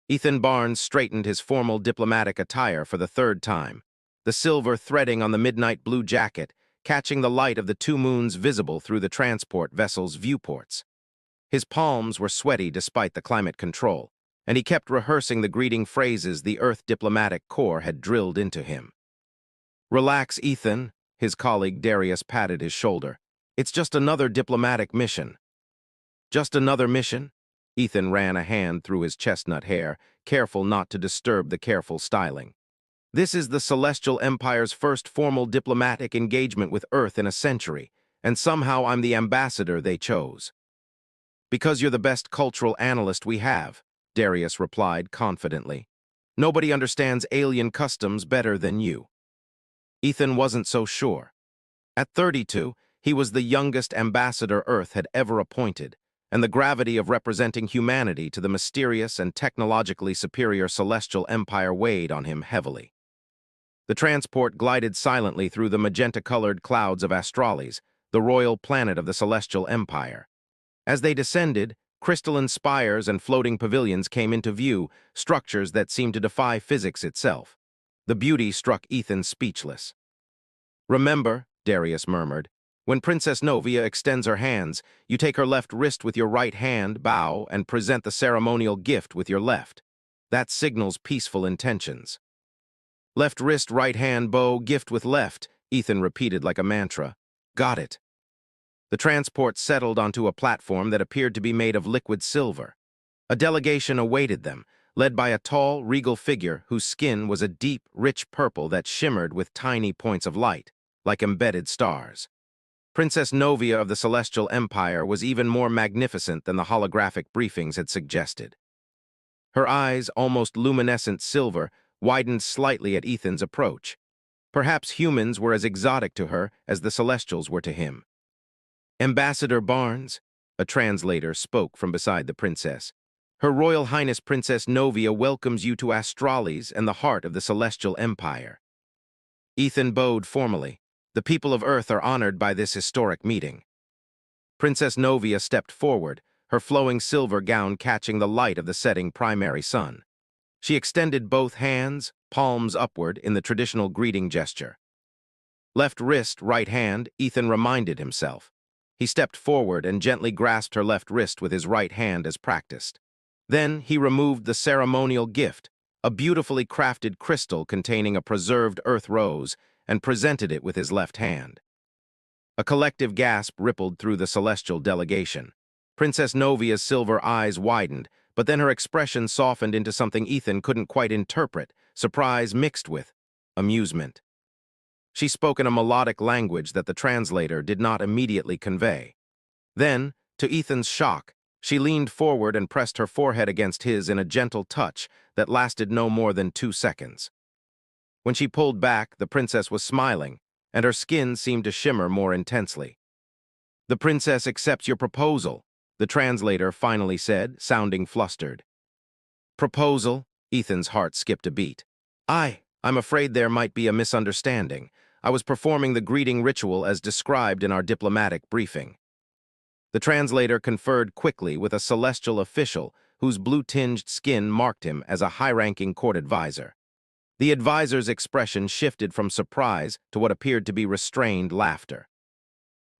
Ethan Barnes straightened his formal diplomatic attire for the third time, the silver threading on the midnight blue jacket, catching the light of the two moons visible through the transport vessel's viewports. His palms were sweaty despite the climate control, and he kept rehearsing the greeting phrases the Earth diplomatic corps had drilled into him. "Relax, Ethan," his colleague Darius patted his shoulder. "It's just another diplomatic mission." "Just another mission?" Ethan ran a hand through his chestnut hair, careful not to disturb the careful styling. "This is the Celestial Empire's first formal diplomatic engagement with Earth in a century, and somehow I'm the ambassador they chose." "Because you're the best cultural analyst we have," Darius replied confidently. "Nobody understands alien customs better than you." Ethan wasn't so sure. At 32, he was the youngest ambassador Earth had ever appointed, and the gravity of representing humanity to the mysterious and technologically superior Celestial Empire weighed on him heavily. The transport glided silently through the magenta-colored clouds of Astralis, the royal planet of the Celestial Empire. As they descended, crystalline spires and floating pavilions came into view, structures that seemed to defy physics itself. The beauty struck Ethan speechless. "Remember," Darius murmured, "when Princess Novia extends her hands, you take her left wrist with your right hand, bow, and present the ceremonial gift with your left. That signals peaceful intentions." "Left wrist, right hand, bow, gift with left," Ethan repeated like a mantra. "Got it." The transport settled onto a platform that appeared to be made of liquid silver. A delegation awaited them, led by a tall, regal figure whose skin was a deep, rich purple that shimmered with tiny points of light, like embedded stars. Princess Novia of the Celestial Empire was even more magnificent than the holographic briefings had suggested. Her eyes, almost luminescent silver, widened slightly at Ethan's approach. Perhaps humans were as exotic to her as the Celestials were to him. "Ambassador Barnes," a translator spoke from beside the princess, "Her Royal Highness Princess Novia welcomes you to Astralis and the heart of the Celestial Empire." Ethan bowed formally. "The people of Earth are honored by this historic meeting." Princess Novia stepped forward, her flowing silver gown catching the light of the setting primary sun. She extended both hands, palms upward, in the traditional greeting gesture. "Left wrist, right hand," Ethan reminded himself. He stepped forward and gently grasped her left wrist with his right hand as practiced. Then he removed the ceremonial gift, a beautifully crafted crystal containing a preserved earth rose, and presented it with his left hand. A collective gasp rippled through the celestial delegation. Princess Novia's silver eyes widened, but then her expression softened into something Ethan couldn't quite interpret, surprise mixed with amusement. She spoke in a melodic language that the translator did not immediately convey. Then, to Ethan's shock, she leaned forward and pressed her forehead against his in a gentle touch that lasted no more than 2 seconds. When she pulled back, the princess was smiling, and her skin seemed to shimmer more intensely. "The princess accepts your proposal," the translator finally said, sounding flustered. "Proposal?" Ethan's heart skipped a beat. I'm afraid there might be a misunderstanding. I was performing the greeting ritual as described in our diplomatic briefing." The translator conferred quickly with a celestial official whose blue-tinged skin marked him as a high-ranking court advisor. The advisor's expression shifted from surprise to what appeared to be restrained laughter.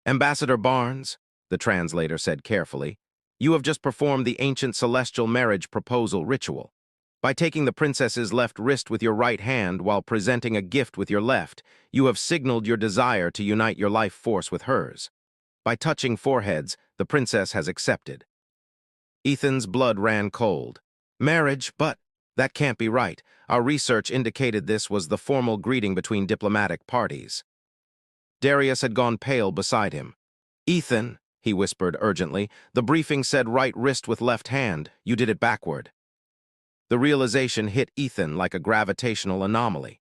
"Ambassador Barnes," the translator said carefully, "you have just performed the ancient celestial marriage proposal ritual. By taking the princess's left wrist with your right hand while presenting a gift with your left, you have signaled your desire to unite your life force with hers. By touching foreheads, the princess has accepted." Ethan's blood ran cold. "Marriage? But that can't be right. Our research indicated this was the formal greeting between diplomatic parties." Darius had gone pale beside him. "Ethan," he whispered urgently, "the briefing said right wrist with left hand. You did it backward." The realization hit Ethan like a gravitational anomaly.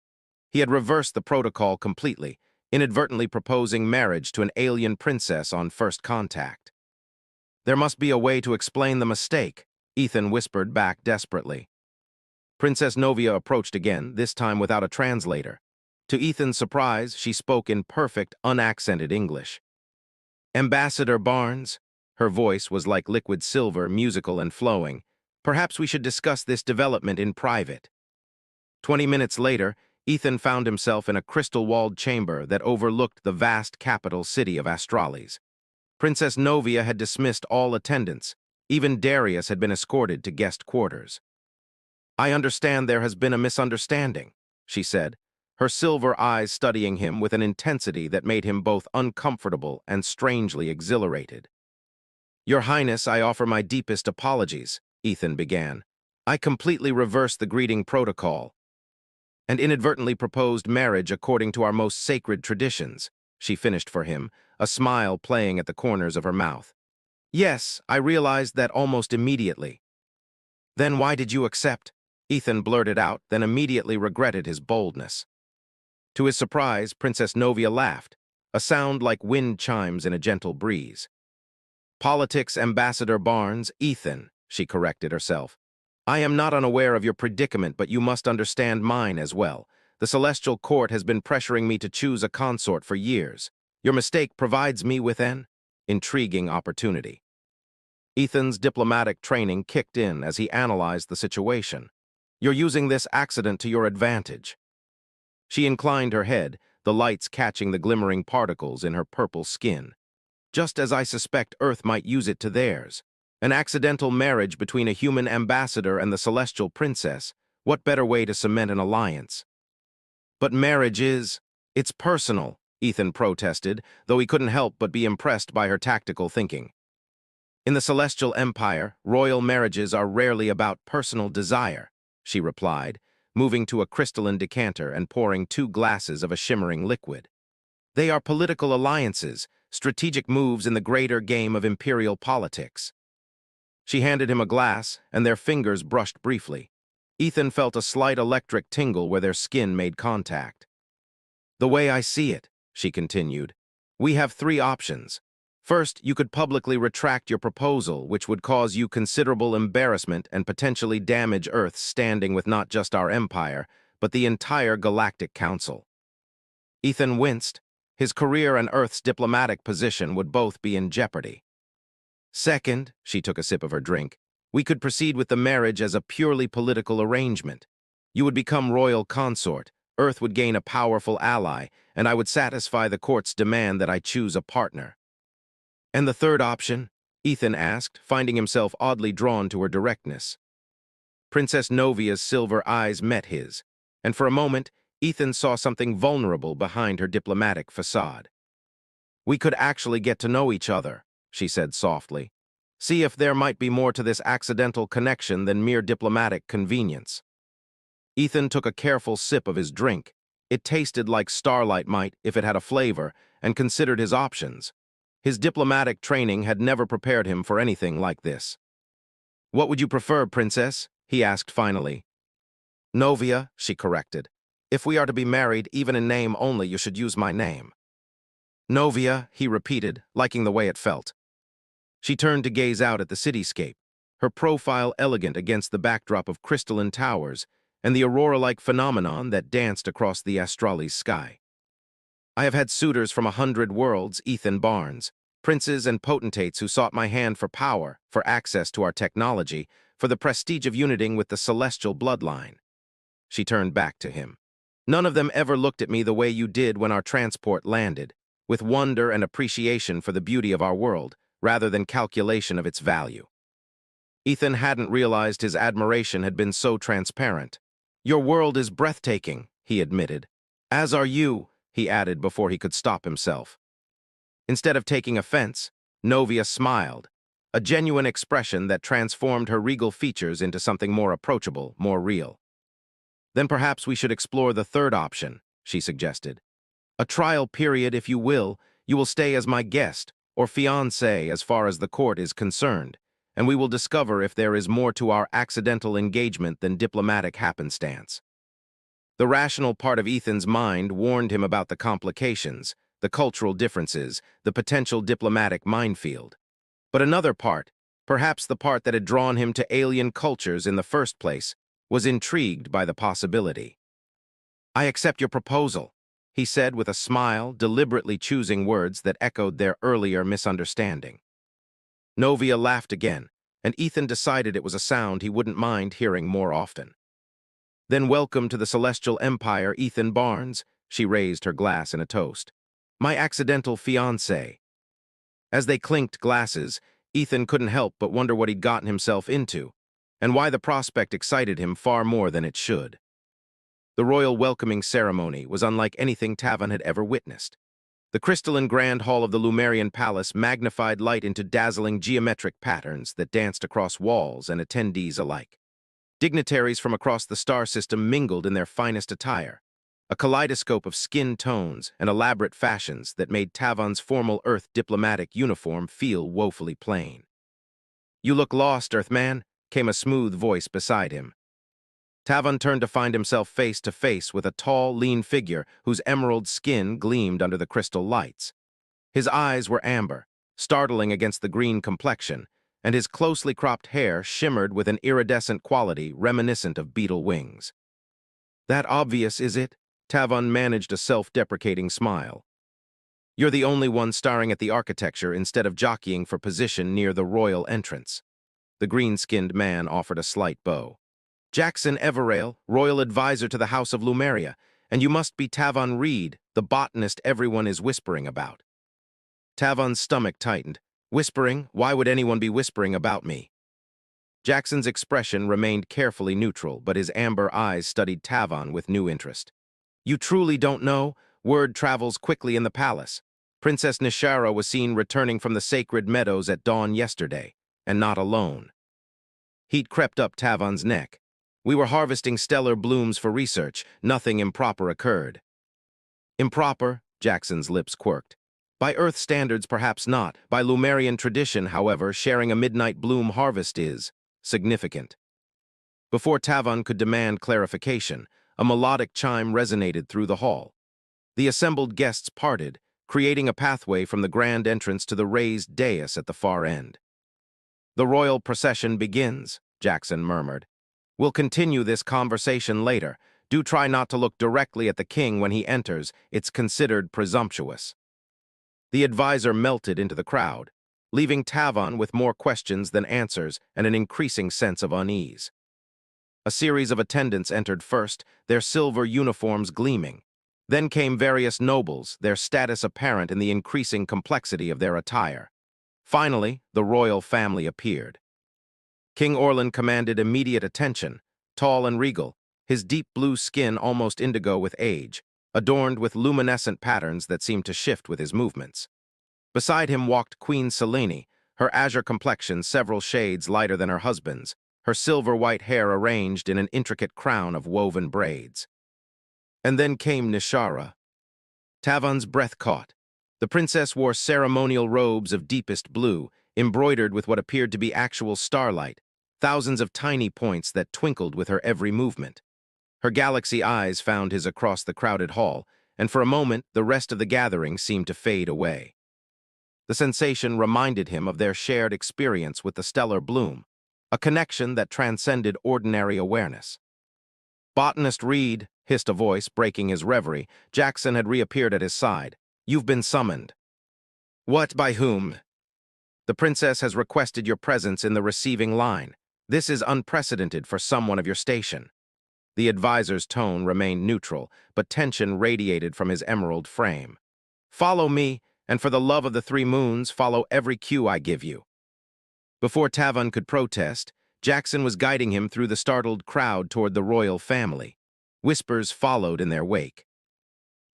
He had reversed the protocol completely, inadvertently proposing marriage to an alien princess on first contact. "There must be a way to explain the mistake," Ethan whispered back desperately. Princess Novia approached again, this time without a translator. To Ethan's surprise, she spoke in perfect, unaccented English. "Ambassador Barnes," her voice was like liquid silver, musical and flowing, Perhaps we should discuss this development in private. 20 minutes later, Ethan found himself in a crystal-walled chamber that overlooked the vast capital city of Astralis. Princess Novia had dismissed all attendants. Even Darius had been escorted to guest quarters. "I understand there has been a misunderstanding," she said, her silver eyes studying him with an intensity that made him both uncomfortable and strangely exhilarated. "Your Highness, I offer my deepest apologies," Ethan began. "I completely reversed the greeting protocol and inadvertently proposed marriage according to our most sacred traditions," she finished for him, a smile playing at the corners of her mouth. "Yes, I realized that almost immediately." "Then why did you accept?" Ethan blurted out, then immediately regretted his boldness. To his surprise, Princess Novia laughed, a sound like wind chimes in a gentle breeze. "Politics, Ambassador Barnes, Ethan," she corrected herself. "I am not unaware of your predicament, but you must understand mine as well. The Celestial Court has been pressuring me to choose a consort for years. Your mistake provides me with an intriguing opportunity." Ethan's diplomatic training kicked in as he analyzed the situation. "You're using this accident to your advantage." She inclined her head, the lights catching the glimmering particles in her purple skin. "Just as I suspect Earth might use it to theirs. An accidental marriage between a human ambassador and the celestial princess. What better way to cement an alliance?" "But marriage it's personal," Ethan protested, though he couldn't help but be impressed by her tactical thinking. "In the Celestial Empire, royal marriages are rarely about personal desire," she replied, moving to a crystalline decanter and pouring 2 glasses of a shimmering liquid. "They are political alliances, strategic moves in the greater game of imperial politics." She handed him a glass, and their fingers brushed briefly. Ethan felt a slight electric tingle where their skin made contact. "The way I see it," she continued, "we have 3 options. First, you could publicly retract your proposal, which would cause you considerable embarrassment and potentially damage Earth's standing with not just our empire, but the entire Galactic Council." Ethan winced. His career and Earth's diplomatic position would both be in jeopardy. "Second," she took a sip of her drink, "we could proceed with the marriage as a purely political arrangement. You would become royal consort, Earth would gain a powerful ally, and I would satisfy the court's demand that I choose a partner." "And the third option?" Ethan asked, finding himself oddly drawn to her directness. Princess Novia's silver eyes met his, and for a moment, Ethan saw something vulnerable behind her diplomatic facade. "We could actually get to know each other," she said softly. "See if there might be more to this accidental connection than mere diplomatic convenience." Ethan took a careful sip of his drink. It tasted like starlight might if it had a flavor, and considered his options. His diplomatic training had never prepared him for anything like this. "What would you prefer, Princess?" he asked finally. "Novia," she corrected. "If we are to be married, even in name only, you should use my name." "Novia," he repeated, liking the way it felt. She turned to gaze out at the cityscape, her profile elegant against the backdrop of crystalline towers and the aurora-like phenomenon that danced across the Astralis sky. "I have had suitors from 100 worlds, Ethan Barnes, princes and potentates who sought my hand for power, for access to our technology, for the prestige of uniting with the celestial bloodline." She turned back to him. "None of them ever looked at me the way you did when our transport landed, with wonder and appreciation for the beauty of our world, rather than calculation of its value." Ethan hadn't realized his admiration had been so transparent. "Your world is breathtaking," he admitted. "As are you," he added before he could stop himself. Instead of taking offense, Novia smiled, a genuine expression that transformed her regal features into something more approachable, more real. "Then perhaps we should explore the third option," she suggested. "A trial period, if you will. You will stay as my guest, or fiancé as far as the court is concerned, and we will discover if there is more to our accidental engagement than diplomatic happenstance." The rational part of Ethan's mind warned him about the complications, the cultural differences, the potential diplomatic minefield. But another part, perhaps the part that had drawn him to alien cultures in the first place, was intrigued by the possibility. "I accept your proposal," he said with a smile, deliberately choosing words that echoed their earlier misunderstanding. Novia laughed again, and Ethan decided it was a sound he wouldn't mind hearing more often. "Then welcome to the Celestial Empire, Ethan Barnes," she raised her glass in a toast. "My accidental fiancé." As they clinked glasses, Ethan couldn't help but wonder what he'd gotten himself into, and why the prospect excited him far more than it should. The royal welcoming ceremony was unlike anything Tavan had ever witnessed. The crystalline grand hall of the Lumerian palace magnified light into dazzling geometric patterns that danced across walls and attendees alike. Dignitaries from across the star system mingled in their finest attire, a kaleidoscope of skin tones and elaborate fashions that made Tavan's formal Earth diplomatic uniform feel woefully plain. "You look lost, Earthman," came a smooth voice beside him. Tavan turned to find himself face to face with a tall, lean figure whose emerald skin gleamed under the crystal lights. His eyes were amber, startling against the green complexion, and his closely cropped hair shimmered with an iridescent quality reminiscent of beetle wings. "That obvious, is it?" Tavan managed a self-deprecating smile. "You're the only one staring at the architecture instead of jockeying for position near the royal entrance." The green-skinned man offered a slight bow. "Jackson Everale, royal advisor to the House of Lumeria, and you must be Tavan Reed, the botanist everyone is whispering about." Tavan's stomach tightened. "Whispering? Why would anyone be whispering about me?" Jackson's expression remained carefully neutral, but his amber eyes studied Tavan with new interest. "You truly don't know? Word travels quickly in the palace. Princess Nishara was seen returning from the sacred meadows at dawn yesterday, and not alone." Heat crept up Tavan's neck. "We were harvesting stellar blooms for research. Nothing improper occurred." "Improper?" Jackson's lips quirked. "By Earth standards, perhaps not. By Lumerian tradition, however, sharing a midnight bloom harvest is significant." Before Tavan could demand clarification, a melodic chime resonated through the hall. The assembled guests parted, creating a pathway from the grand entrance to the raised dais at the far end. "The royal procession begins," Jackson murmured. "We'll continue this conversation later. Do try not to look directly at the king when he enters. It's considered presumptuous." The advisor melted into the crowd, leaving Tavan with more questions than answers and an increasing sense of unease. A series of attendants entered first, their silver uniforms gleaming. Then came various nobles, their status apparent in the increasing complexity of their attire. Finally, the royal family appeared. King Orlan commanded immediate attention, tall and regal, his deep blue skin almost indigo with age, adorned with luminescent patterns that seemed to shift with his movements. Beside him walked Queen Selene, her azure complexion several shades lighter than her husband's, her silver-white hair arranged in an intricate crown of woven braids. And then came Nishara. Tavan's breath caught. The princess wore ceremonial robes of deepest blue, embroidered with what appeared to be actual starlight, thousands of tiny points that twinkled with her every movement. Her galaxy eyes found his across the crowded hall, and for a moment the rest of the gathering seemed to fade away. The sensation reminded him of their shared experience with the stellar bloom, a connection that transcended ordinary awareness. "Botanist Reed," hissed a voice, breaking his reverie. Jackson had reappeared at his side. "You've been summoned." "What, by whom?" "The princess has requested your presence in the receiving line. This is unprecedented for someone of your station." The advisor's tone remained neutral, but tension radiated from his emerald frame. "Follow me, and for the love of the three moons, follow every cue I give you." Before Tavan could protest, Jackson was guiding him through the startled crowd toward the royal family. Whispers followed in their wake.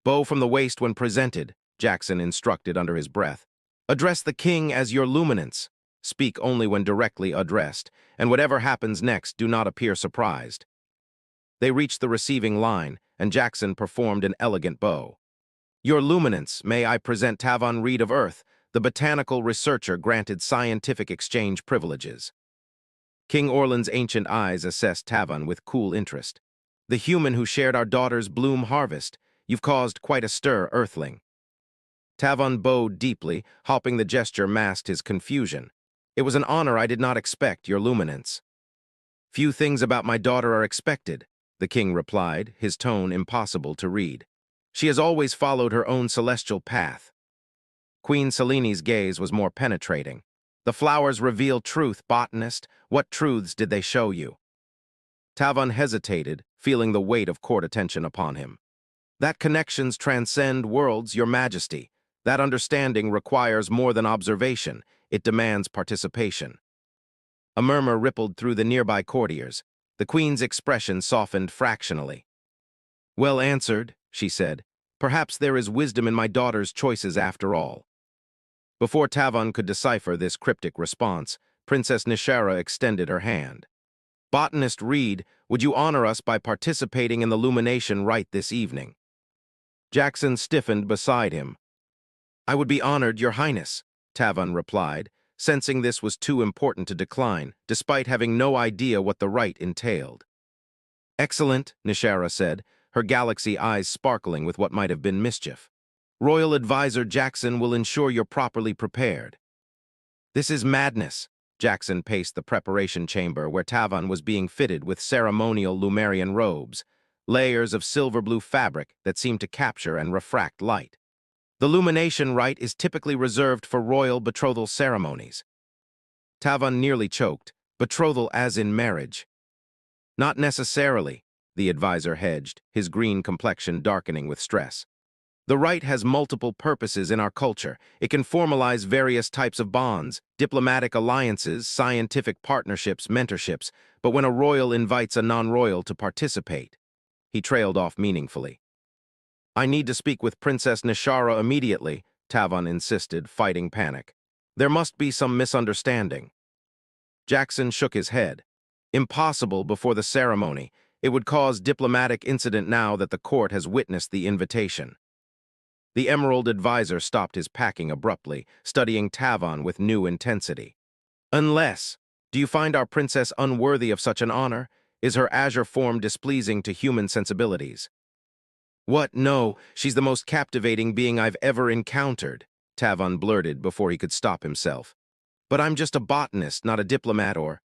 "Bow from the waist when presented," Jackson instructed under his breath. "Address the king as your luminance. Speak only when directly addressed, and whatever happens next, do not appear surprised." They reached the receiving line, and Jackson performed an elegant bow. "Your luminance, may I present Tavan Reed of Earth, the botanical researcher granted scientific exchange privileges." King Orlan's ancient eyes assessed Tavan with cool interest. "The human who shared our daughter's bloom harvest. You've caused quite a stir, Earthling." Tavan bowed deeply, hoping the gesture masked his confusion. "It was an honor I did not expect, your luminance." "Few things about my daughter are expected," the king replied, his tone impossible to read. "She has always followed her own celestial path." Queen Selene's gaze was more penetrating. The flowers reveal truth, botanist. What truths did they show you? Tavan hesitated, feeling the weight of court attention upon him. That connections transcend worlds, your majesty. That understanding requires more than observation. It demands participation. A murmur rippled through the nearby courtiers. The queen's expression softened fractionally. Well answered, she said. Perhaps there is wisdom in my daughter's choices after all. Before Tavan could decipher this cryptic response, Princess Nishara extended her hand. Botanist Reed, would you honor us by participating in the lumination rite this evening? Jackson stiffened beside him. I would be honored, Your Highness, Tavan replied, sensing this was too important to decline, despite having no idea what the rite entailed. Excellent, Nishara said, her galaxy eyes sparkling with what might have been mischief. Royal Advisor Jackson will ensure you're properly prepared. This is madness. Jackson paced the preparation chamber where Tavan was being fitted with ceremonial Lumerian robes, layers of silver-blue fabric that seemed to capture and refract light. The lumination rite is typically reserved for royal betrothal ceremonies. Tavan nearly choked. Betrothal as in marriage. Not necessarily, the advisor hedged, his green complexion darkening with stress. The rite has multiple purposes in our culture. It can formalize various types of bonds, diplomatic alliances, scientific partnerships, mentorships, but when a royal invites a non-royal to participate, he trailed off meaningfully. I need to speak with Princess Nishara immediately, Tavan insisted, fighting panic. There must be some misunderstanding. Jackson shook his head. Impossible before the ceremony. It would cause diplomatic incident now that the court has witnessed the invitation. The Emerald Advisor stopped his packing abruptly, studying Tavan with new intensity. Unless, do you find our princess unworthy of such an honor? Is her azure form displeasing to human sensibilities? What? No, she's the most captivating being I've ever encountered, Tavan blurted before he could stop himself. But I'm just a botanist, not a diplomat or...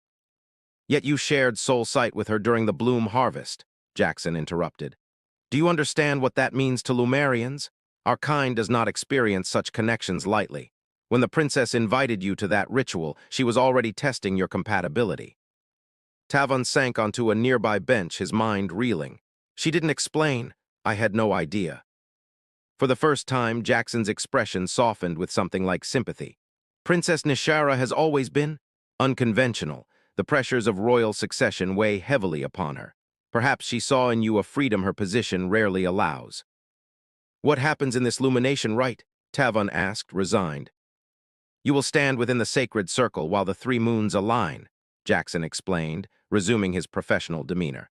Yet you shared soul sight with her during the bloom harvest, Jackson interrupted. Do you understand what that means to Lumerians? Our kind does not experience such connections lightly. When the princess invited you to that ritual, she was already testing your compatibility. Tavan sank onto a nearby bench, his mind reeling. She didn't explain. I had no idea. For the first time, Jackson's expression softened with something like sympathy. Princess Nishara has always been unconventional. The pressures of royal succession weigh heavily upon her. Perhaps she saw in you a freedom her position rarely allows. What happens in this lumination rite? Tavan asked, resigned. You will stand within the sacred circle while the three moons align, Jackson explained, resuming his professional demeanor.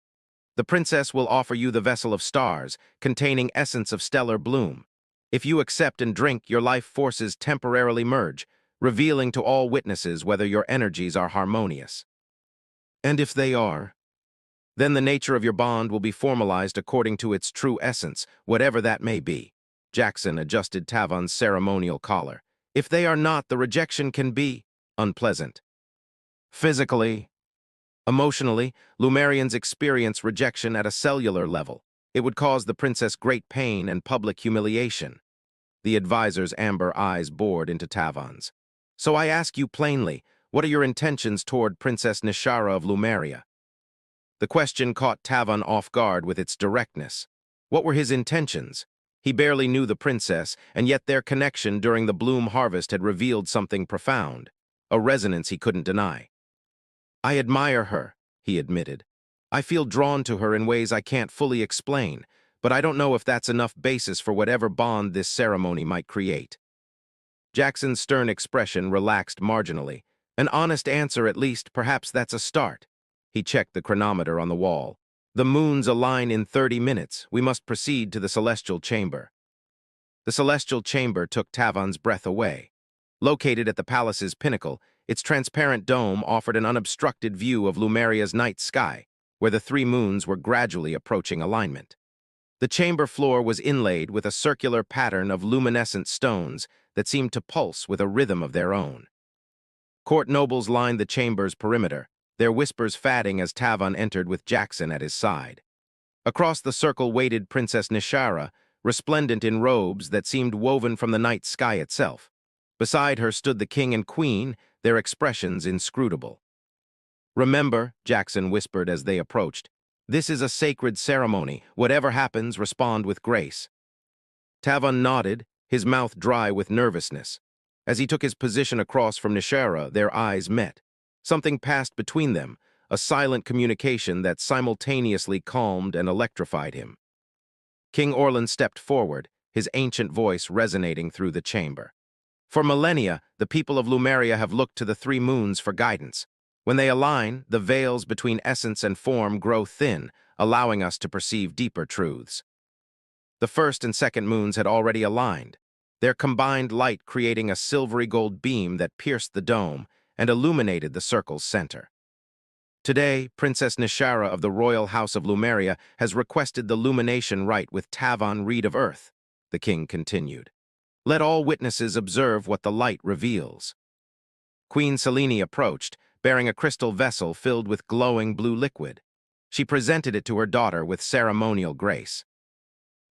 The princess will offer you the vessel of stars, containing essence of stellar bloom. If you accept and drink, your life forces temporarily merge, revealing to all witnesses whether your energies are harmonious. And if they are, then the nature of your bond will be formalized according to its true essence, whatever that may be. Jackson adjusted Tavan's ceremonial collar. If they are not, the rejection can be unpleasant. Physically, emotionally, Lumerians experience rejection at a cellular level. It would cause the princess great pain and public humiliation. The advisor's amber eyes bored into Tavan's. So I ask you plainly, what are your intentions toward Princess Nishara of Lumeria? The question caught Tavan off guard with its directness. What were his intentions? He barely knew the princess, and yet their connection during the bloom harvest had revealed something profound, a resonance he couldn't deny. I admire her, he admitted. I feel drawn to her in ways I can't fully explain, but I don't know if that's enough basis for whatever bond this ceremony might create. Jackson's stern expression relaxed marginally. An honest answer at least, perhaps that's a start. He checked the chronometer on the wall. The moons align in 30 minutes. We must proceed to the celestial chamber. The celestial chamber took Tavan's breath away. Located at the palace's pinnacle, its transparent dome offered an unobstructed view of Lumeria's night sky, where the three moons were gradually approaching alignment. The chamber floor was inlaid with a circular pattern of luminescent stones that seemed to pulse with a rhythm of their own. Court nobles lined the chamber's perimeter, their whispers fading as Tavan entered with Jackson at his side. Across the circle waited Princess Nishara, resplendent in robes that seemed woven from the night sky itself. Beside her stood the king and queen, their expressions inscrutable. "Remember," Jackson whispered as they approached, "this is a sacred ceremony. Whatever happens, respond with grace." Tavan nodded, his mouth dry with nervousness. As he took his position across from Nishara, their eyes met. Something passed between them, a silent communication that simultaneously calmed and electrified him. King Orlan stepped forward, his ancient voice resonating through the chamber. "For millennia, the people of Lumeria have looked to the three moons for guidance. When they align, the veils between essence and form grow thin, allowing us to perceive deeper truths. The first and second moons had already aligned, their combined light creating a silvery gold beam that pierced the dome and illuminated the circle's center. Today, Princess Nishara of the Royal House of Lumeria has requested the lumination rite with Tavan Reed of Earth," the king continued. "Let all witnesses observe what the light reveals." Queen Selene approached, bearing a crystal vessel filled with glowing blue liquid. She presented it to her daughter with ceremonial grace.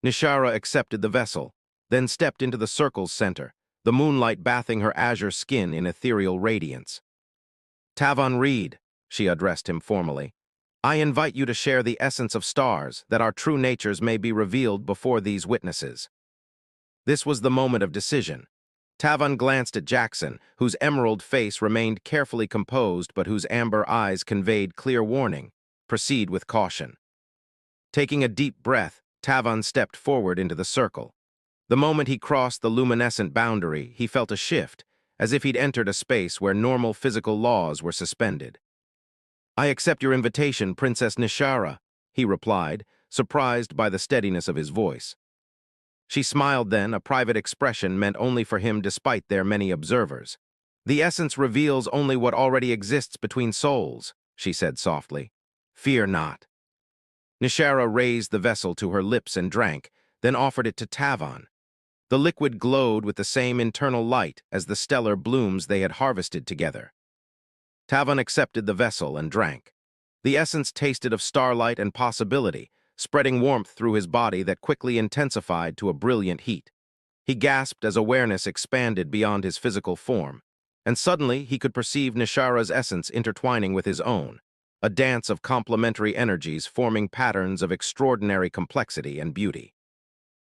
Nishara accepted the vessel, then stepped into the circle's center, the moonlight bathing her azure skin in ethereal radiance. "Tavan Reed," she addressed him formally, "I invite you to share the essence of stars, that our true natures may be revealed before these witnesses." This was the moment of decision. Tavan glanced at Jackson, whose emerald face remained carefully composed but whose amber eyes conveyed clear warning. Proceed with caution. Taking a deep breath, Tavan stepped forward into the circle. The moment he crossed the luminescent boundary, he felt a shift, as if he'd entered a space where normal physical laws were suspended. "I accept your invitation, Princess Nishara," he replied, surprised by the steadiness of his voice. She smiled then, a private expression meant only for him despite their many observers. "The essence reveals only what already exists between souls," she said softly. "Fear not." Nishara raised the vessel to her lips and drank, then offered it to Tavan. The liquid glowed with the same internal light as the stellar blooms they had harvested together. Tavan accepted the vessel and drank. The essence tasted of starlight and possibility, spreading warmth through his body that quickly intensified to a brilliant heat. He gasped as awareness expanded beyond his physical form, and suddenly he could perceive Nishara's essence intertwining with his own, a dance of complementary energies forming patterns of extraordinary complexity and beauty.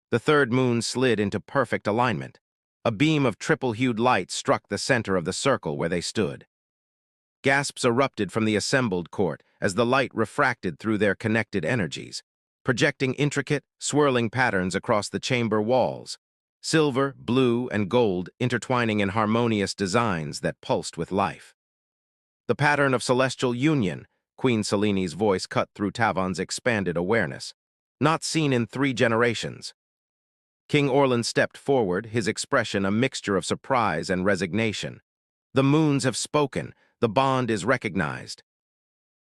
The third moon slid into perfect alignment. A beam of triple-hued light struck the center of the circle where they stood. Gasps erupted from the assembled court as the light refracted through their connected energies, projecting intricate, swirling patterns across the chamber walls, silver, blue, and gold intertwining in harmonious designs that pulsed with life. "The pattern of celestial union," Queen Selene's voice cut through Tavan's expanded awareness. "Not seen in 3 generations." King Orlan stepped forward, his expression a mixture of surprise and resignation. "The moons have spoken. The bond is recognized."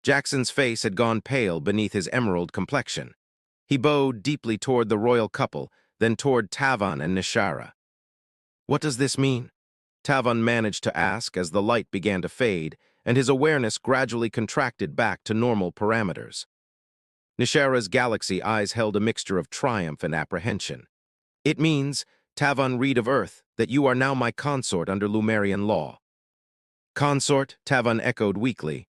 Jackson's face had gone pale beneath his emerald complexion. He bowed deeply toward the royal couple, then toward Tavan and Nishara. "What does this mean?" Tavan managed to ask as the light began to fade, and his awareness gradually contracted back to normal parameters. Nishara's galaxy eyes held a mixture of triumph and apprehension. "It means, Tavan Reed of Earth, that you are now my consort under Lumerian law." "Consort," Tavan echoed weakly.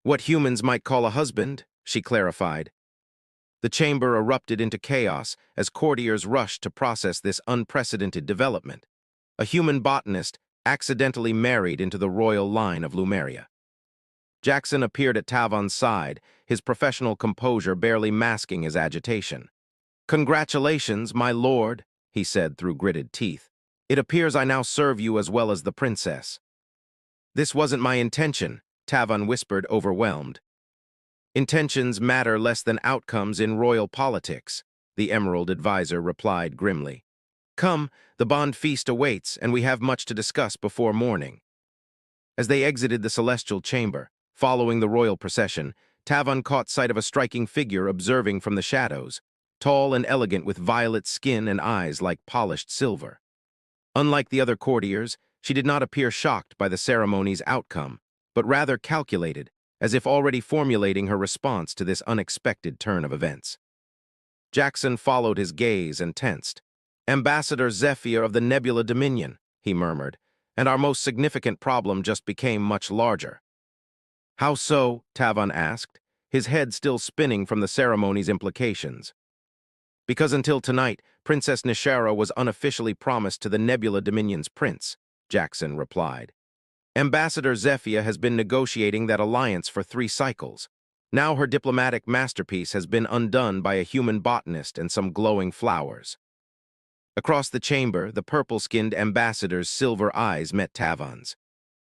"What humans might call a husband," she clarified. The chamber erupted into chaos as courtiers rushed to process this unprecedented development. A human botanist accidentally married into the royal line of Lumeria. Jackson appeared at Tavan's side, his professional composure barely masking his agitation. "Congratulations, my lord," he said through gritted teeth. "It appears I now serve you as well as the princess." "This wasn't my intention," Tavan whispered, overwhelmed. "Intentions matter less than outcomes in royal politics," the Emerald advisor replied grimly. "Come, the bond feast awaits, and we have much to discuss before morning." As they exited the celestial chamber, following the royal procession, Tavan caught sight of a striking figure observing from the shadows, tall and elegant with violet skin and eyes like polished silver. Unlike the other courtiers, she did not appear shocked by the ceremony's outcome, but rather calculated, as if already formulating her response to this unexpected turn of events. Jackson followed his gaze and tensed. "Ambassador Zephyr of the Nebula Dominion," he murmured, and our most significant problem just became much larger. How so? Tavan asked, his head still spinning from the ceremony's implications. Because until tonight, Princess Nishara was unofficially promised to the Nebula Dominion's prince, Jackson replied. Ambassador Zephyr has been negotiating that alliance for 3 cycles. Now her diplomatic masterpiece has been undone by a human botanist and some glowing flowers. Across the chamber, the purple-skinned ambassador's silver eyes met Tavan's.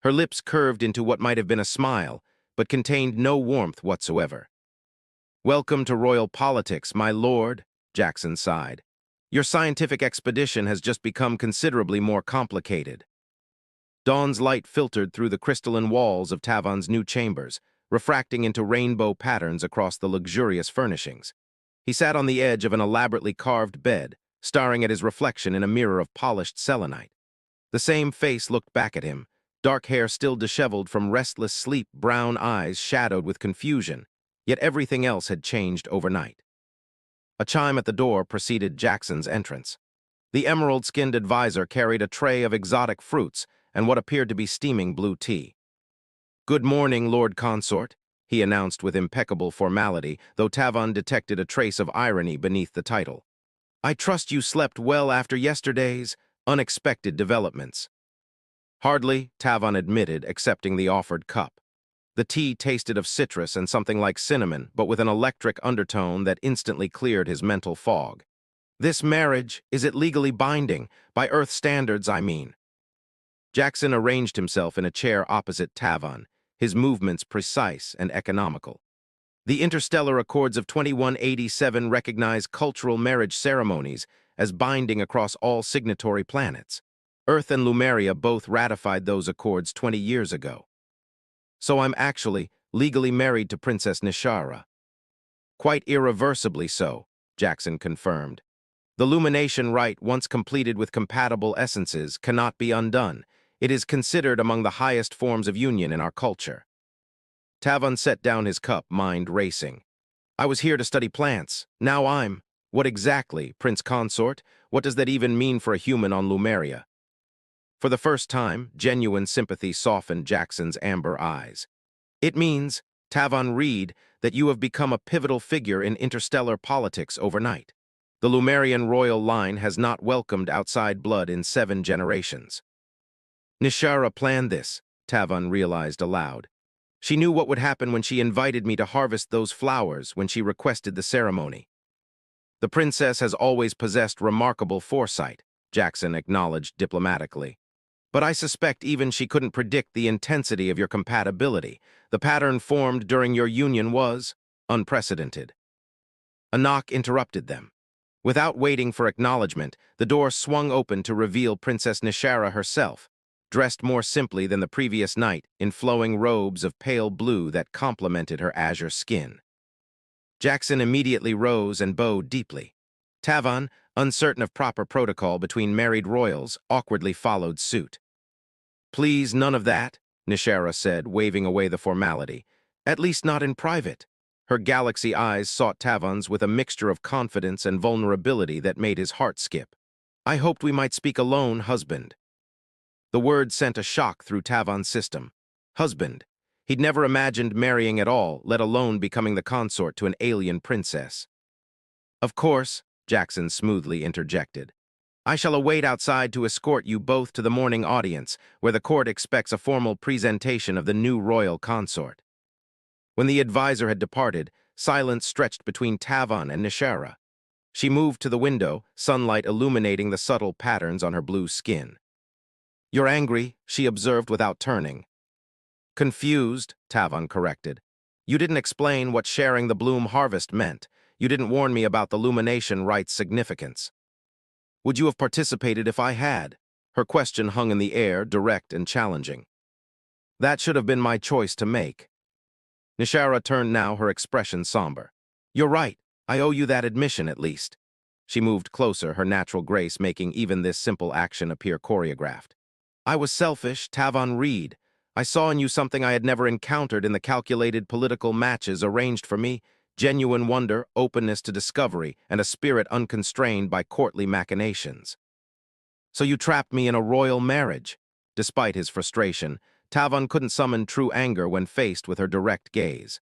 Her lips curved into what might have been a smile, but contained no warmth whatsoever. "Welcome to royal politics, my lord," Jackson sighed. "Your scientific expedition has just become considerably more complicated." Dawn's light filtered through the crystalline walls of Tavan's new chambers, refracting into rainbow patterns across the luxurious furnishings. He sat on the edge of an elaborately carved bed, staring at his reflection in a mirror of polished selenite. The same face looked back at him, dark hair still disheveled from restless sleep, brown eyes shadowed with confusion, yet everything else had changed overnight. A chime at the door preceded Jackson's entrance. The emerald-skinned advisor carried a tray of exotic fruits and what appeared to be steaming blue tea. "Good morning, Lord Consort," he announced with impeccable formality, though Tavan detected a trace of irony beneath the title. "I trust you slept well after yesterday's unexpected developments." "Hardly," Tavan admitted, accepting the offered cup. The tea tasted of citrus and something like cinnamon, but with an electric undertone that instantly cleared his mental fog. "This marriage, is it legally binding? By Earth standards, I mean." Jackson arranged himself in a chair opposite Tavan, his movements precise and economical. The interstellar accords of 2187 recognize cultural marriage ceremonies as binding across all signatory planets. Earth and Lumeria both ratified those accords 20 years ago. "So I'm actually legally married to Princess Nishara." "Quite irreversibly so," Jackson confirmed. "The lumination rite, once completed with compatible essences, cannot be undone. It is considered among the highest forms of union in our culture." Tavan set down his cup, mind racing. "I was here to study plants. Now I'm— What exactly, Prince Consort? What does that even mean for a human on Lumeria?" For the first time, genuine sympathy softened Jackson's amber eyes. "It means, Tavan Reed, that you have become a pivotal figure in interstellar politics overnight. The Lumerian royal line has not welcomed outside blood in 7 generations." "Nishara planned this," Tavan realized aloud. "She knew what would happen when she invited me to harvest those flowers when she requested the ceremony." "The princess has always possessed remarkable foresight," Jackson acknowledged diplomatically. "But I suspect even she couldn't predict the intensity of your compatibility. The pattern formed during your union was unprecedented." A knock interrupted them. Without waiting for acknowledgement, the door swung open to reveal Princess Nishara herself, dressed more simply than the previous night in flowing robes of pale blue that complemented her azure skin. Jackson immediately rose and bowed deeply. Tavan, uncertain of proper protocol between married royals, awkwardly followed suit. "Please, none of that," Nishara said, waving away the formality. "At least not in private." Her galaxy eyes sought Tavan's with a mixture of confidence and vulnerability that made his heart skip. "I hoped we might speak alone, husband." The word sent a shock through Tavan's system. Husband. He'd never imagined marrying at all, let alone becoming the consort to an alien princess. "Of course," Jackson smoothly interjected. "I shall await outside to escort you both to the morning audience, where the court expects a formal presentation of the new royal consort." When the advisor had departed, silence stretched between Tavan and Nishara. She moved to the window, sunlight illuminating the subtle patterns on her blue skin. "You're angry," she observed without turning. "Confused," Tavan corrected. "You didn't explain what sharing the bloom harvest meant. You didn't warn me about the lumination rite's significance." "Would you have participated if I had?" Her question hung in the air, direct and challenging. "That should have been my choice to make." Nishara turned now, her expression somber. "You're right. I owe you that admission, at least." She moved closer, her natural grace making even this simple action appear choreographed. "I was selfish, Tavan Reed. I saw in you something I had never encountered in the calculated political matches arranged for me: genuine wonder, openness to discovery, and a spirit unconstrained by courtly machinations." "So you trapped me in a royal marriage?" Despite his frustration, Tavon couldn't summon true anger when faced with her direct gaze.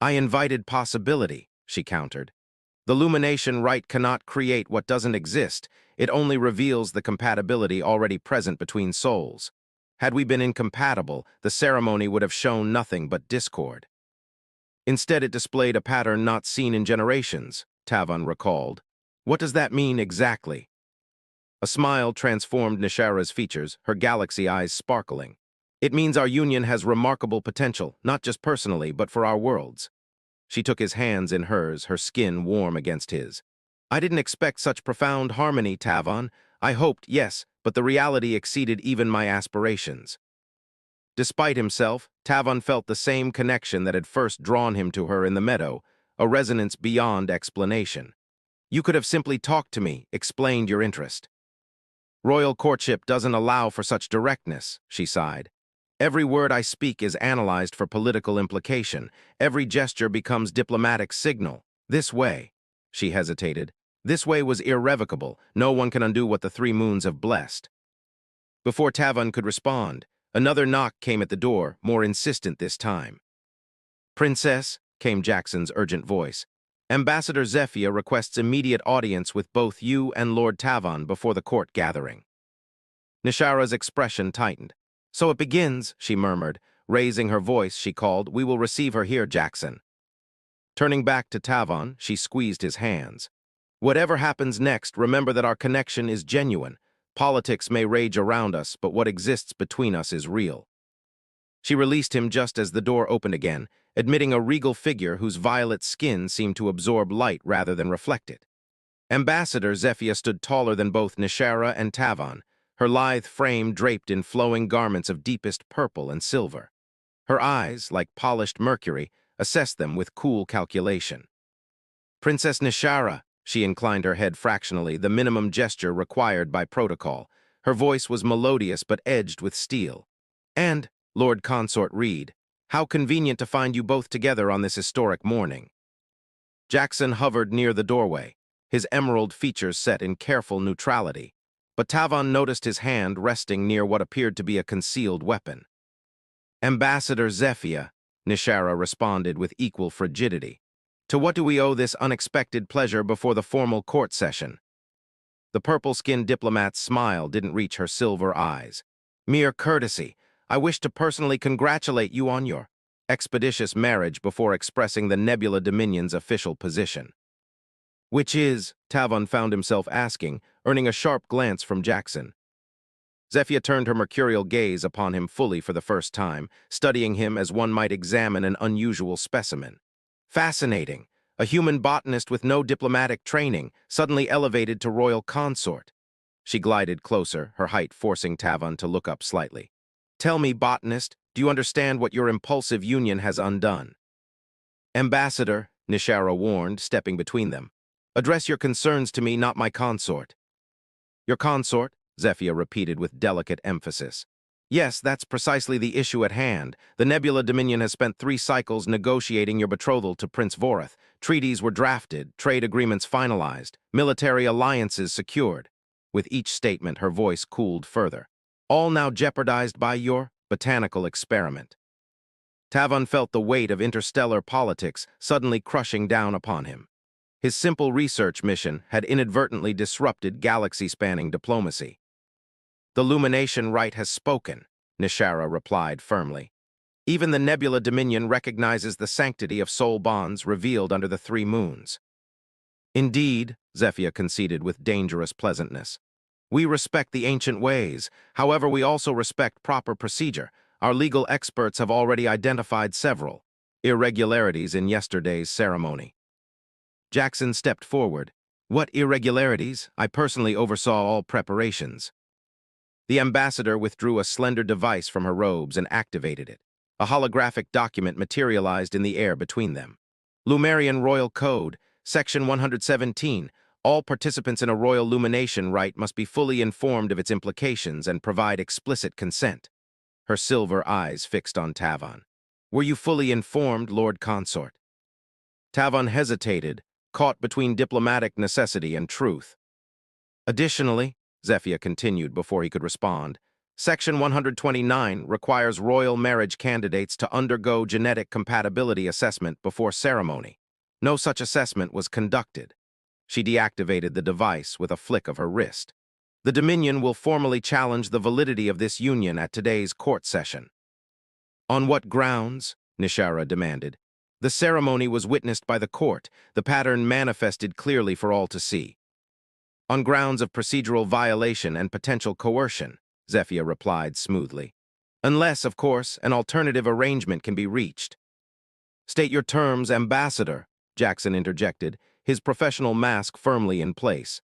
"I invited possibility," she countered. "The Lumination Rite cannot create what doesn't exist. It only reveals the compatibility already present between souls. Had we been incompatible, the ceremony would have shown nothing but discord." "Instead, it displayed a pattern not seen in generations," Tavon recalled. "What does that mean exactly?" A smile transformed Nishara's features, her galaxy eyes sparkling. "It means our union has remarkable potential, not just personally, but for our worlds." She took his hands in hers, her skin warm against his. "I didn't expect such profound harmony, Tavon. I hoped, yes, but the reality exceeded even my aspirations." Despite himself, Tavon felt the same connection that had first drawn him to her in the meadow, a resonance beyond explanation. "You could have simply talked to me, explained your interest." "Royal courtship doesn't allow for such directness," she sighed. "Every word I speak is analyzed for political implication. Every gesture becomes diplomatic signal. This way," she hesitated, "this way was irrevocable. No one can undo what the three moons have blessed." Before Tavon could respond, another knock came at the door, more insistent this time. "Princess," came Jackson's urgent voice, "Ambassador Zephia requests immediate audience with both you and Lord Tavon before the court gathering." Nishara's expression tightened. "So it begins," she murmured. Raising her voice, she called, "We will receive her here, Jackson." Turning back to Tavon, she squeezed his hands. "Whatever happens next, remember that our connection is genuine. Politics may rage around us, but what exists between us is real." She released him just as the door opened again, admitting a regal figure whose violet skin seemed to absorb light rather than reflect it. Ambassador Zephia stood taller than both Nishara and Tavon, her lithe frame draped in flowing garments of deepest purple and silver. Her eyes, like polished mercury, assessed them with cool calculation. "Princess Nishara," she inclined her head fractionally, the minimum gesture required by protocol. Her voice was melodious but edged with steel. "And, Lord Consort Reed, how convenient to find you both together on this historic morning." Jackson hovered near the doorway, his emerald features set in careful neutrality, but Tavon noticed his hand resting near what appeared to be a concealed weapon. "Ambassador Zephia," Nishara responded with equal frigidity. "To what do we owe this unexpected pleasure before the formal court session?" The purple-skinned diplomat's smile didn't reach her silver eyes. "Mere courtesy. I wish to personally congratulate you on your expeditious marriage before expressing the Nebula Dominion's official position." "Which is," Tavon found himself asking, earning a sharp glance from Jackson. Zephia turned her mercurial gaze upon him fully for the first time, studying him as one might examine an unusual specimen. "Fascinating. A human botanist with no diplomatic training, suddenly elevated to royal consort." She glided closer, her height forcing Tavon to look up slightly. "Tell me, botanist, do you understand what your impulsive union has undone?" "Ambassador," Nishara warned, stepping between them, "address your concerns to me, not my consort." "Your consort?" Zephia repeated with delicate emphasis. "Yes, that's precisely the issue at hand. The Nebula Dominion has spent 3 cycles negotiating your betrothal to Prince Vorath. Treaties were drafted, trade agreements finalized, military alliances secured." With each statement, her voice cooled further. "All now jeopardized by your botanical experiment." Tavon felt the weight of interstellar politics suddenly crushing down upon him. His simple research mission had inadvertently disrupted galaxy-spanning diplomacy. "The Lumination Rite has spoken," Nishara replied firmly. "Even the Nebula Dominion recognizes the sanctity of soul bonds revealed under the 3 moons." "Indeed," Zephia conceded with dangerous pleasantness. "We respect the ancient ways. However, we also respect proper procedure. Our legal experts have already identified several irregularities in yesterday's ceremony." Jackson stepped forward. "What irregularities? I personally oversaw all preparations." The ambassador withdrew a slender device from her robes and activated it. A holographic document materialized in the air between them. "Lumerian Royal Code, Section 117. All participants in a royal lumination rite must be fully informed of its implications and provide explicit consent." Her silver eyes fixed on Tavon. "Were you fully informed, Lord Consort?" Tavon hesitated, caught between diplomatic necessity and truth. "Additionally," Zephia continued before he could respond, Section 129 requires royal marriage candidates to undergo genetic compatibility assessment before ceremony. No such assessment was conducted. She deactivated the device with a flick of her wrist. The Dominion will formally challenge the validity of this union at today's court session. On what grounds? Nishara demanded. The ceremony was witnessed by the court, the pattern manifested clearly for all to see. On grounds of procedural violation and potential coercion, Zephyr replied smoothly. Unless, of course, an alternative arrangement can be reached. State your terms, Ambassador, Jackson interjected, his professional mask firmly in place.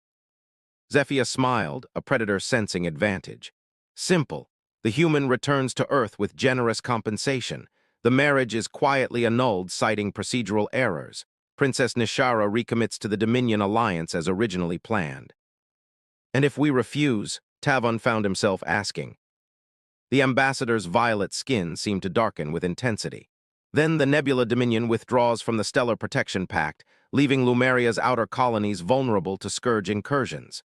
Zephyr smiled, a predator sensing advantage. Simple. The human returns to Earth with generous compensation. The marriage is quietly annulled, citing procedural errors. Princess Nishara recommits to the Dominion alliance as originally planned. And if we refuse, Tavon found himself asking. The ambassador's violet skin seemed to darken with intensity. Then the Nebula Dominion withdraws from the Stellar Protection Pact, leaving Lumeria's outer colonies vulnerable to Scourge incursions.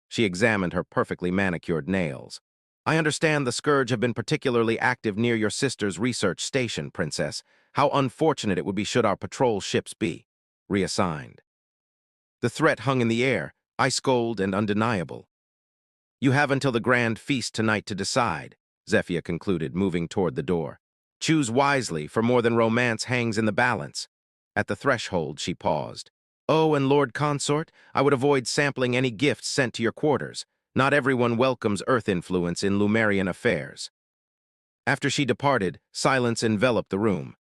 She examined her perfectly manicured nails. I understand the Scourge have been particularly active near your sister's research station, Princess. How unfortunate it would be should our patrol ships be reassigned. The threat hung in the air, ice-cold and undeniable. You have until the grand feast tonight to decide, Zephyr concluded, moving toward the door. Choose wisely, for more than romance hangs in the balance. At the threshold, she paused. Oh, and Lord Consort, I would avoid sampling any gifts sent to your quarters. Not everyone welcomes Earth influence in Lumerian affairs. After she departed, silence enveloped the room.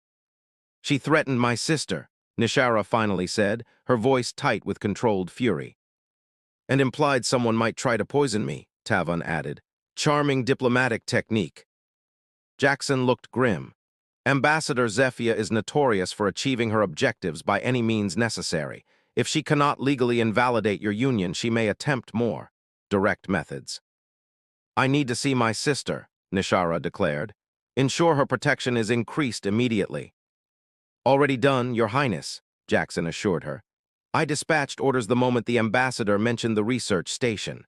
She threatened my sister, Nishara finally said, her voice tight with controlled fury. And implied someone might try to poison me, Tavon added. Charming diplomatic technique. Jackson looked grim. Ambassador Zephyr is notorious for achieving her objectives by any means necessary. If she cannot legally invalidate your union, she may attempt more direct methods. I need to see my sister, Nishara declared. Ensure her protection is increased immediately. Already done, Your Highness, Jackson assured her. I dispatched orders the moment the ambassador mentioned the research station.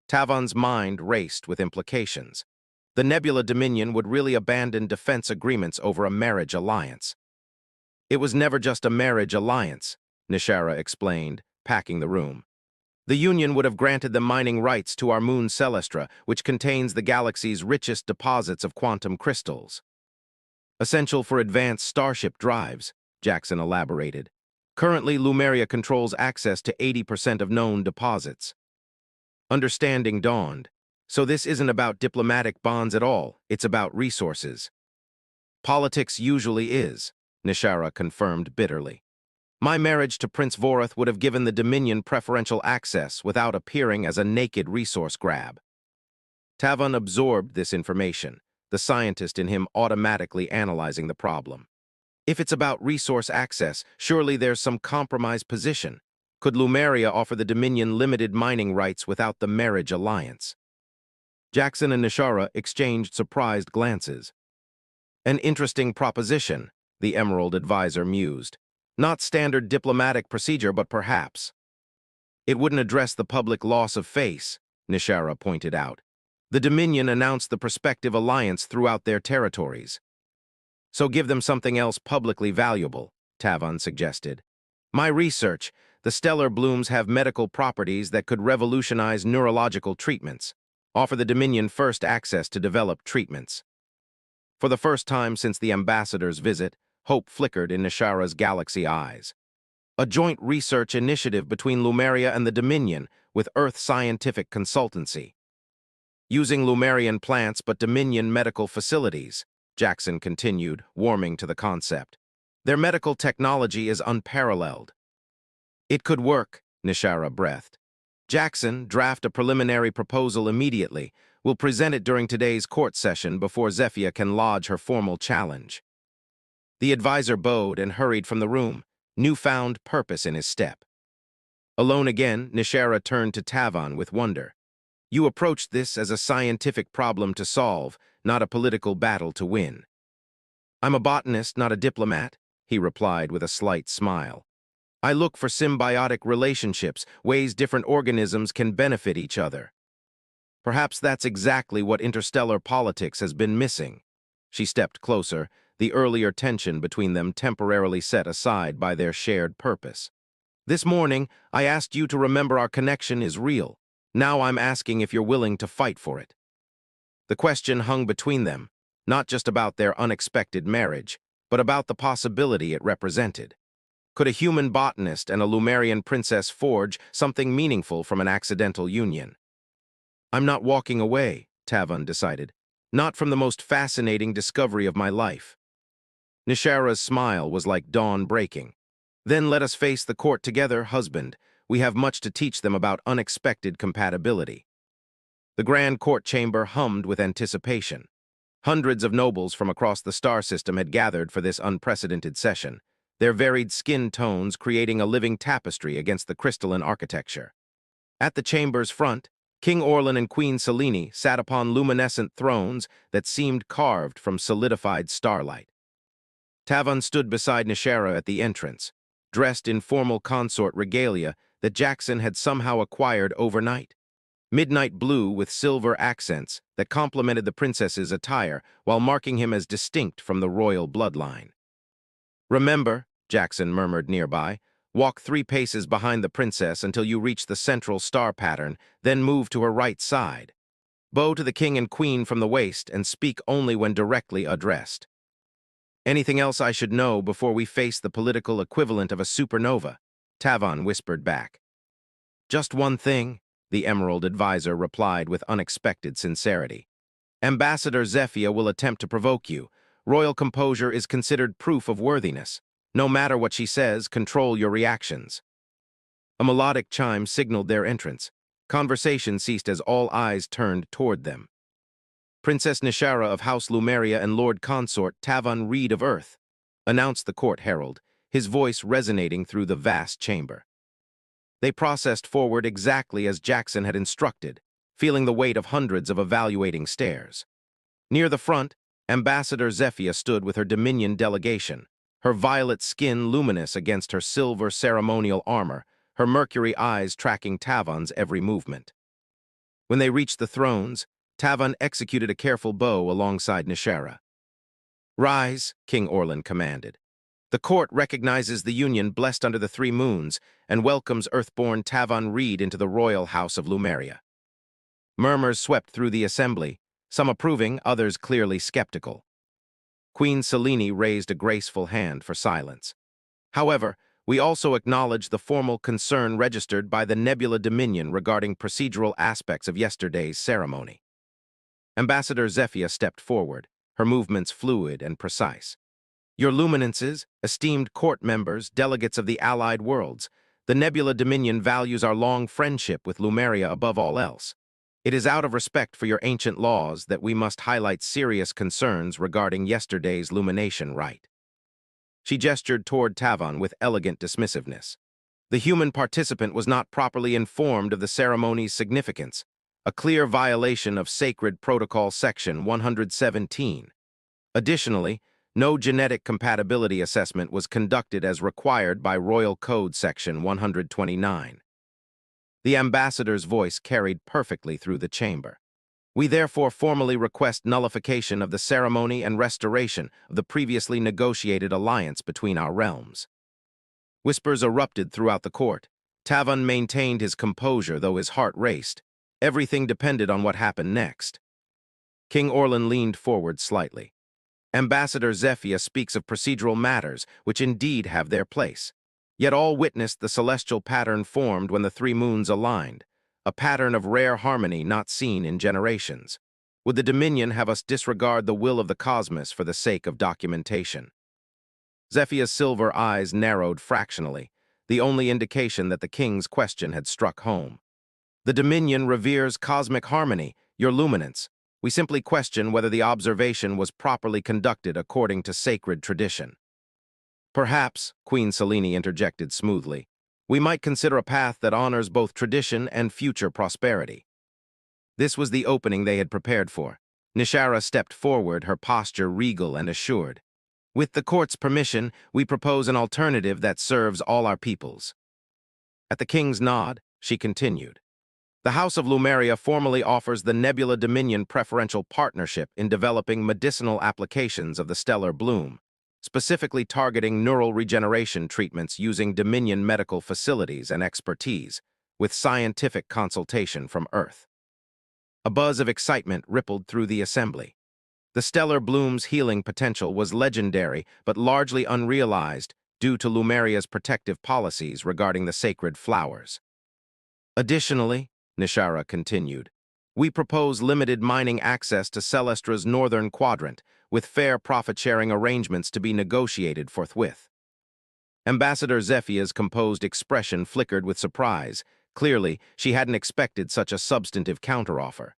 Tavon's mind raced with implications. The Nebula Dominion would really abandon defense agreements over a marriage alliance. It was never just a marriage alliance, Nishara explained, packing the room. The Union would have granted them mining rights to our moon Celestra, which contains the galaxy's richest deposits of quantum crystals. Essential for advanced starship drives, Jackson elaborated. Currently, Lumeria controls access to 80% of known deposits. Understanding dawned. So this isn't about diplomatic bonds at all, it's about resources. Politics usually is, Nishara confirmed bitterly. My marriage to Prince Vorath would have given the Dominion preferential access without appearing as a naked resource grab. Tavon absorbed this information, the scientist in him automatically analyzing the problem. If it's about resource access, surely there's some compromise position. Could Lumeria offer the Dominion limited mining rights without the marriage alliance? Jackson and Nishara exchanged surprised glances. An interesting proposition, the Emerald advisor mused. Not standard diplomatic procedure, but perhaps. It wouldn't address the public loss of face, Nishara pointed out. The Dominion announced the prospective alliance throughout their territories. So give them something else publicly valuable, Tavon suggested. My research, the stellar blooms have medical properties that could revolutionize neurological treatments. Offer the Dominion first access to develop treatments. For the first time since the ambassador's visit, hope flickered in Nishara's galaxy eyes. A joint research initiative between Lumeria and the Dominion with Earth Scientific Consultancy. Using Lumerian plants but Dominion medical facilities, Jackson continued, warming to the concept. Their medical technology is unparalleled. It could work, Nishara breathed. Jackson, draft a preliminary proposal immediately. We'll present it during today's court session before Zephyr can lodge her formal challenge. The advisor bowed and hurried from the room, newfound purpose in his step. Alone again, Nishara turned to Tavon with wonder. You approached this as a scientific problem to solve, not a political battle to win. I'm a botanist, not a diplomat, he replied with a slight smile. I look for symbiotic relationships, ways different organisms can benefit each other. Perhaps that's exactly what interstellar politics has been missing. She stepped closer, the earlier tension between them temporarily set aside by their shared purpose. This morning, I asked you to remember our connection is real. Now I'm asking if you're willing to fight for it. The question hung between them, not just about their unexpected marriage, but about the possibility it represented. Could a human botanist and a Lumerian princess forge something meaningful from an accidental union? I'm not walking away, Tavon decided. Not from the most fascinating discovery of my life. Nishara's smile was like dawn breaking. Then let us face the court together, husband. We have much to teach them about unexpected compatibility. The grand court chamber hummed with anticipation. Hundreds of nobles from across the star system had gathered for this unprecedented session, their varied skin tones creating a living tapestry against the crystalline architecture. At the chamber's front, King Orlan and Queen Selene sat upon luminescent thrones that seemed carved from solidified starlight. Tavon stood beside Nishara at the entrance, dressed in formal consort regalia that Jackson had somehow acquired overnight. Midnight blue with silver accents that complemented the princess's attire while marking him as distinct from the royal bloodline. Remember, Jackson murmured nearby, walk 3 paces behind the princess until you reach the central star pattern, then move to her right side. Bow to the king and queen from the waist and speak only when directly addressed. Anything else I should know before we face the political equivalent of a supernova? Tavon whispered back. Just one thing, the Emerald advisor replied with unexpected sincerity. Ambassador Zephia will attempt to provoke you. Royal composure is considered proof of worthiness. No matter what she says, control your reactions. A melodic chime signaled their entrance. Conversation ceased as all eyes turned toward them. Princess Nishara of House Lumeria and Lord Consort Tavon Reed of Earth, announced the court herald, his voice resonating through the vast chamber. They processed forward exactly as Jackson had instructed, feeling the weight of hundreds of evaluating stares. Near the front, Ambassador Zephia stood with her Dominion delegation, her violet skin luminous against her silver ceremonial armor, her mercury eyes tracking Tavon's every movement. When they reached the thrones, Tavon executed a careful bow alongside Nishara. Rise, King Orlan commanded. The court recognizes the union blessed under the 3 moons and welcomes Earthborn Tavon Reed into the royal house of Lumeria. Murmurs swept through the assembly, some approving, others clearly skeptical. Queen Selene raised a graceful hand for silence. However, we also acknowledge the formal concern registered by the Nebula Dominion regarding procedural aspects of yesterday's ceremony. Ambassador Zephia stepped forward, her movements fluid and precise. Your luminances, esteemed court members, delegates of the allied worlds, the Nebula Dominion values our long friendship with Lumeria above all else. It is out of respect for your ancient laws that we must highlight serious concerns regarding yesterday's lumination rite. She gestured toward Tavon with elegant dismissiveness. The human participant was not properly informed of the ceremony's significance, a clear violation of Sacred Protocol Section 117. Additionally, no genetic compatibility assessment was conducted as required by Royal Code Section 129. The ambassador's voice carried perfectly through the chamber. We therefore formally request nullification of the ceremony and restoration of the previously negotiated alliance between our realms. Whispers erupted throughout the court. Tavon maintained his composure, though his heart raced. Everything depended on what happened next. King Orlan leaned forward slightly. Ambassador Zephia speaks of procedural matters, which indeed have their place. Yet all witnessed the celestial pattern formed when the 3 moons aligned, a pattern of rare harmony not seen in generations. Would the Dominion have us disregard the will of the cosmos for the sake of documentation? Zephia's silver eyes narrowed fractionally, the only indication that the king's question had struck home. The Dominion reveres cosmic harmony, your luminance. We simply question whether the observation was properly conducted according to sacred tradition. Perhaps, Queen Selene interjected smoothly, we might consider a path that honors both tradition and future prosperity. This was the opening they had prepared for. Nishara stepped forward, her posture regal and assured. With the court's permission, we propose an alternative that serves all our peoples. At the king's nod, she continued. The House of Lumeria formally offers the Nebula Dominion preferential partnership in developing medicinal applications of the stellar bloom, specifically targeting neural regeneration treatments using Dominion medical facilities and expertise, with scientific consultation from Earth. A buzz of excitement rippled through the assembly. The stellar bloom's healing potential was legendary but largely unrealized due to Lumeria's protective policies regarding the sacred flowers. Additionally, Nishara continued, we propose limited mining access to Celestra's northern quadrant, with fair profit-sharing arrangements to be negotiated forthwith. Ambassador Zephia's composed expression flickered with surprise. Clearly, she hadn't expected such a substantive counteroffer.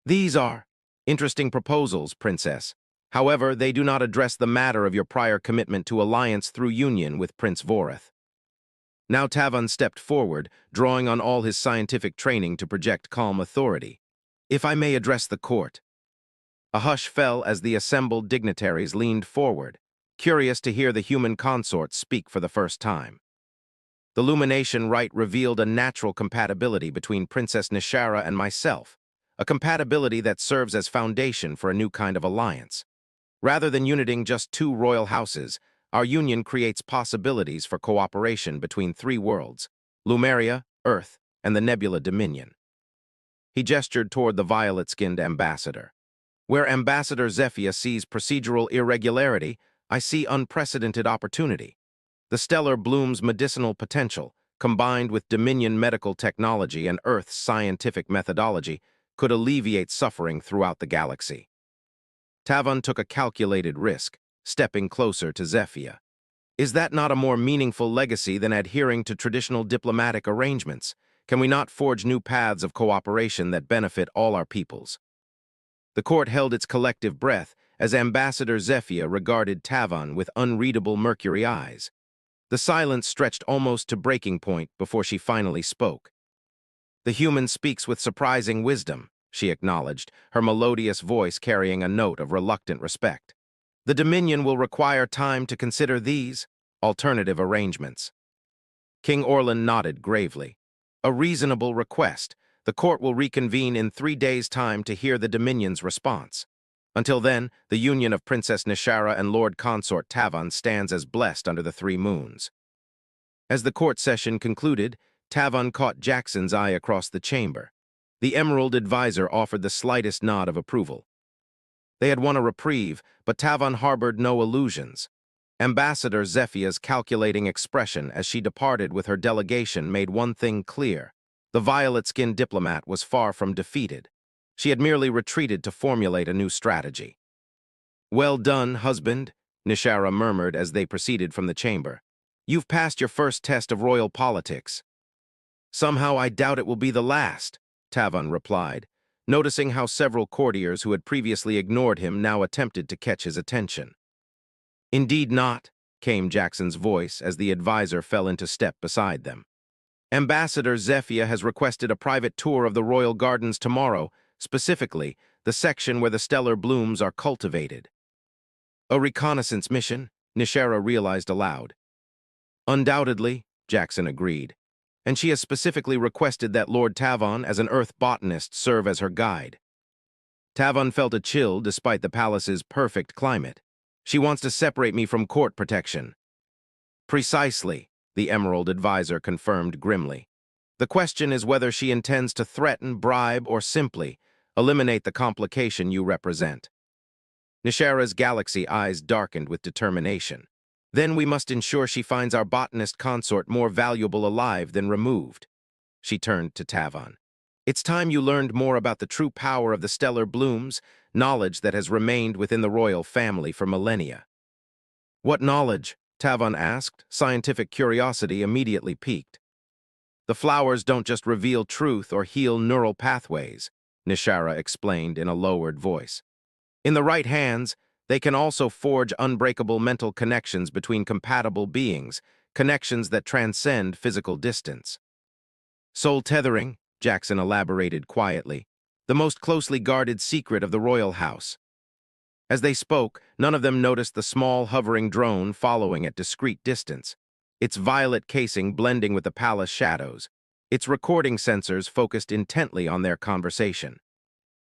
These are interesting proposals, Princess. However, they do not address the matter of your prior commitment to alliance through union with Prince Vorith. Now Tavan stepped forward, drawing on all his scientific training to project calm authority. If I may address the court. A hush fell as the assembled dignitaries leaned forward, curious to hear the human consort speak for the first time. The Lumination rite revealed a natural compatibility between Princess Nishara and myself, a compatibility that serves as foundation for a new kind of alliance. Rather than uniting just two royal houses, our union creates possibilities for cooperation between three worlds, Lumeria, Earth, and the Nebula Dominion. He gestured toward the violet-skinned ambassador. Where Ambassador Zephia sees procedural irregularity, I see unprecedented opportunity. The stellar bloom's medicinal potential, combined with Dominion medical technology and Earth's scientific methodology, could alleviate suffering throughout the galaxy. Tavan took a calculated risk, stepping closer to Zephia. Is that not a more meaningful legacy than adhering to traditional diplomatic arrangements? Can we not forge new paths of cooperation that benefit all our peoples? The court held its collective breath as Ambassador Zephia regarded Tavan with unreadable mercury eyes. The silence stretched almost to breaking point before she finally spoke. The human speaks with surprising wisdom, she acknowledged, her melodious voice carrying a note of reluctant respect. The Dominion will require time to consider these alternative arrangements. King Orlan nodded gravely. A reasonable request. The court will reconvene in 3 days' time to hear the Dominion's response. Until then, the union of Princess Nishara and Lord Consort Tavan stands as blessed under the three moons. As the court session concluded, Tavan caught Jackson's eye across the chamber. The Emerald Advisor offered the slightest nod of approval. They had won a reprieve, but Tavan harbored no illusions. Ambassador Zephia's calculating expression as she departed with her delegation made one thing clear. The violet-skinned diplomat was far from defeated. She had merely retreated to formulate a new strategy. Well done, husband, Nishara murmured as they proceeded from the chamber. You've passed your first test of royal politics. Somehow I doubt it will be the last, Tavan replied, noticing how several courtiers who had previously ignored him now attempted to catch his attention. Indeed not, came Jackson's voice as the advisor fell into step beside them. Ambassador Zephia has requested a private tour of the royal gardens tomorrow, specifically the section where the stellar blooms are cultivated. A reconnaissance mission, Nishara realized aloud. Undoubtedly, Jackson agreed, and she has specifically requested that Lord Tavan, as an earth botanist, serve as her guide. Tavan felt a chill despite the palace's perfect climate. She wants to separate me from court protection. Precisely, the Emerald Advisor confirmed grimly. The question is whether she intends to threaten, bribe, or simply eliminate the complication you represent. Nishara's galaxy eyes darkened with determination. Then we must ensure she finds our botanist consort more valuable alive than removed. She turned to Tavan. It's time you learned more about the true power of the stellar blooms, knowledge that has remained within the royal family for millennia. What knowledge? Tavan asked, scientific curiosity immediately piqued. The flowers don't just reveal truth or heal neural pathways, Nishara explained in a lowered voice. In the right hands, they can also forge unbreakable mental connections between compatible beings, connections that transcend physical distance. Soul tethering, Jackson elaborated quietly, the most closely guarded secret of the royal house. As they spoke, none of them noticed the small hovering drone following at discreet distance, its violet casing blending with the palace shadows. Its recording sensors focused intently on their conversation.